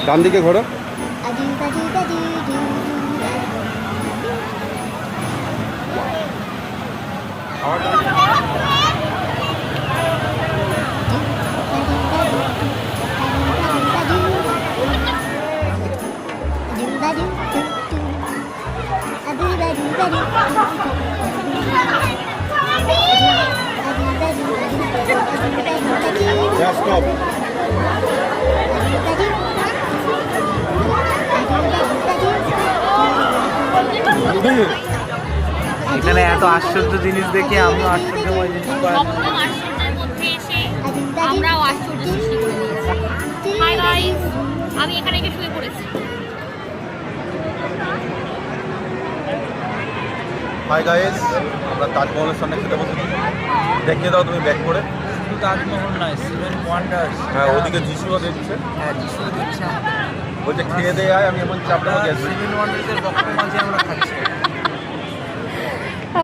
ডান দিকে ঘোরো। Stop. এখানে এত আশ্চর্য জিনিস দেখে আমিও আশ্চর্যময় জিনিস আশ্চর্যের মধ্যে এসে আমরাও আশ্চর্য সৃষ্টি করে দিয়েছি। হাই গাইস, আমি এখানে এসে শুয়ে পড়েছি। হাই গাইস, আমরা তাজমহলের সামনে খেতে বসেছি। দেখিয়ে দাও তুমি ব্যাক করে। শুধু তাজমহল নয়, সেভেন ওয়ান্ডার্স। হ্যাঁ, ওদিকে যিশুও দেখছে। হ্যাঁ, যিশু দিচ্ছা। বলছে খেয়ে দেয়, আমি এমন চাপটা গেছি। সেভেন ওয়ান্ডার্সের বক্তব্য মাঝে আমরা খাচ্ছি।